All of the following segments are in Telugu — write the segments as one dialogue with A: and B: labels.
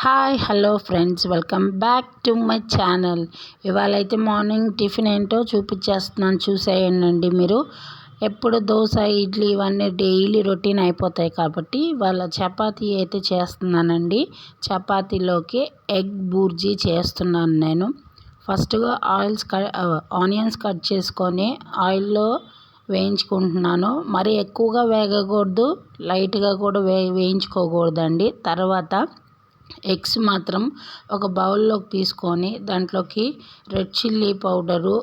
A: Hi hello friends, welcome back to my channel. ఇవాళైతే మార్నింగ్ టిఫిన్ ఏంటో చూపించేస్తున్నాను, చూసేయండి. మీరు ఎప్పుడు దోశ ఇడ్లీ ఇవన్నీ డైలీ రొటీన్ అయిపోతాయి కాబట్టి వాళ్ళ చపాతీ అయితే చేస్తున్నానండి. చపాతీలోకి ఎగ్ బూర్జీ చేస్తున్నాను నేను. ఫస్ట్గా ఆనియన్స్ కట్ చేసుకొని ఆయిల్లో వేయించుకుంటున్నాను. మరి ఎక్కువగా వేగకూడదు, లైట్గా కూడా వేయించుకోకూడదండి. తర్వాత ఎగ్స్ మాత్రం ఒక బౌల్లోకి తీసుకొని దాంట్లోకి రెడ్ చిల్లీ పౌడరు,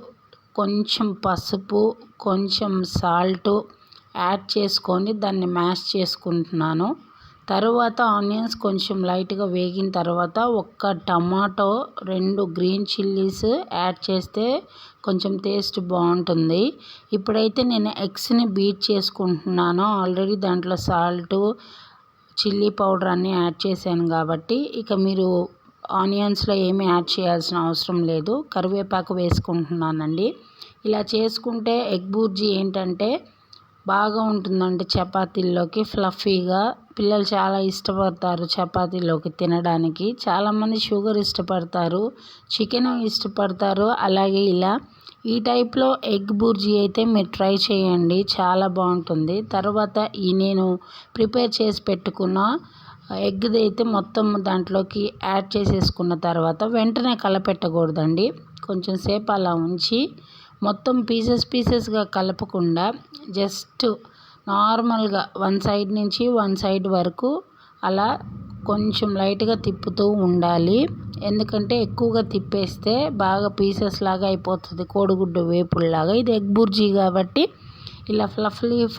A: కొంచెం పసుపు, కొంచెం సాల్టు యాడ్ చేసుకొని దాన్ని మ్యాష్ చేసుకుంటున్నాను. తర్వాత ఆనియన్స్ కొంచెం లైట్గా వేగిన తర్వాత ఒక్క టమాటో, 2 గ్రీన్ చిల్లీస్ యాడ్ చేస్తే కొంచెం టేస్ట్ బాగుంటుంది. ఇప్పుడైతే నేను ఎగ్స్ని బీట్ చేసుకుంటున్నాను. ఆల్రెడీ దాంట్లో సాల్టు, చిల్లీ పౌడర్ అన్నీ యాడ్ చేశాను కాబట్టి ఇక మీరు ఆనియన్స్లో ఏమీ యాడ్ చేయాల్సిన అవసరం లేదు. కరివేపాకు వేసుకుంటున్నానండి. ఇలా చేసుకుంటే ఎగ్ బూర్జీ ఏంటంటే బాగా ఉంటుందండి చపాతీల్లోకి ఫ్లఫీగా. పిల్లలు చాలా ఇష్టపడతారు చపాతీలోకి తినడానికి. చాలామంది షుగర్ ఇష్టపడతారు, చికెన్ ఇష్టపడతారు. అలాగే ఇలా ఈ టైప్లో ఎగ్ బూర్జీ అయితే మీరు ట్రై చేయండి, చాలా బాగుంటుంది. తర్వాత నేను ప్రిపేర్ చేసి పెట్టుకున్న ఎగ్ది అయితే మొత్తం దాంట్లోకి యాడ్ చేసేసుకున్న తర్వాత వెంటనే కలపెట్టకూడదండి. కొంచెం సేపు అలా ఉంచి మొత్తం పీసెస్గా కలపకుండా జస్ట్ నార్మల్గా వన్ సైడ్ నుంచి వన్ సైడ్ వరకు అలా కొంచెం లైట్గా తిప్పుతూ ఉండాలి. ఎందుకంటే ఎక్కువగా తిప్పేస్తే బాగా పీసెస్ లాగా అయిపోతుంది, కోడిగుడ్డు వేపుల్లాగా. ఇది ఎగ్ బుర్జీ కాబట్టి ఇలా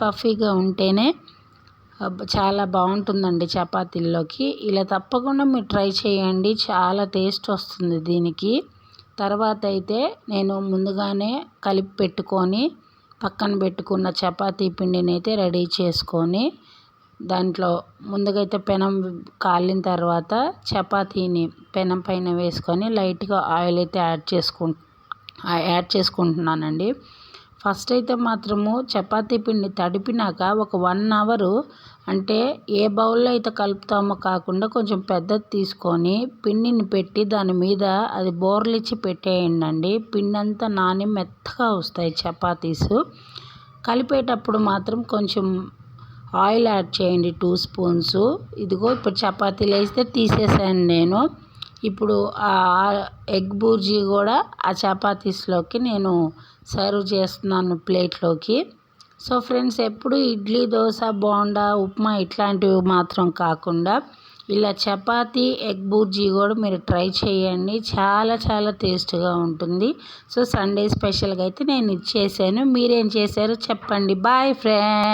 A: ఫఫీగా ఉంటేనే చాలా బాగుంటుందండి చపాతీల్లోకి. ఇలా తప్పకుండా మీరు ట్రై చేయండి, చాలా టేస్ట్ వస్తుంది దీనికి. తర్వాత అయితే నేను ముందుగానే కలిపి పెట్టుకొని పక్కన పెట్టుకున్న చపాతీ పిండిని అయితే రెడీ చేసుకొని దాంట్లో ముందుగా అయితే పెనం కాలిన తర్వాత చపాతీని పెనం పైన వేసుకొని లైట్గా ఆయిల్ అయితే యాడ్ చేసుకుంటున్నానండి. ఫస్ట్ అయితే మాత్రము చపాతీ పిండి తడిపినాక ఒక 1 అవర్, అంటే ఏ బౌల్లో అయితే కలుపుతామో కాకుండా కొంచెం పెద్దది తీసుకొని పిండిని పెట్టి దాని మీద అది బోర్లిచ్చి పెట్టేయండి. పిండి అంతా నాని మెత్తగా వస్తాయి చపాతీస్. కలిపేటప్పుడు మాత్రం కొంచెం ఆయిల్ యాడ్ చేయండి, 2 స్పూన్స్. ఇదిగో ఇప్పుడు చపాతీలు వేస్తే తీసేసాను నేను. ఇప్పుడు ఆ ఎగ్ బూర్జీ కూడా ఆ చపాతీస్లోకి నేను సర్వ్ చేస్తున్నాను ప్లేట్లోకి. సో ఫ్రెండ్స్, ఎప్పుడు ఇడ్లీ, దోశ, బోండా, ఉప్మా ఇట్లాంటివి మాత్రం కాకుండా ఇలా చపాతీ ఎగ్ బూర్జీ కూడా మీరు ట్రై చేయండి, చాలా చాలా టేస్ట్గా ఉంటుంది. సో సండే స్పెషల్గా అయితే నేను ఇది చేశాను. మీరేం చేశారో చెప్పండి. Bye friends.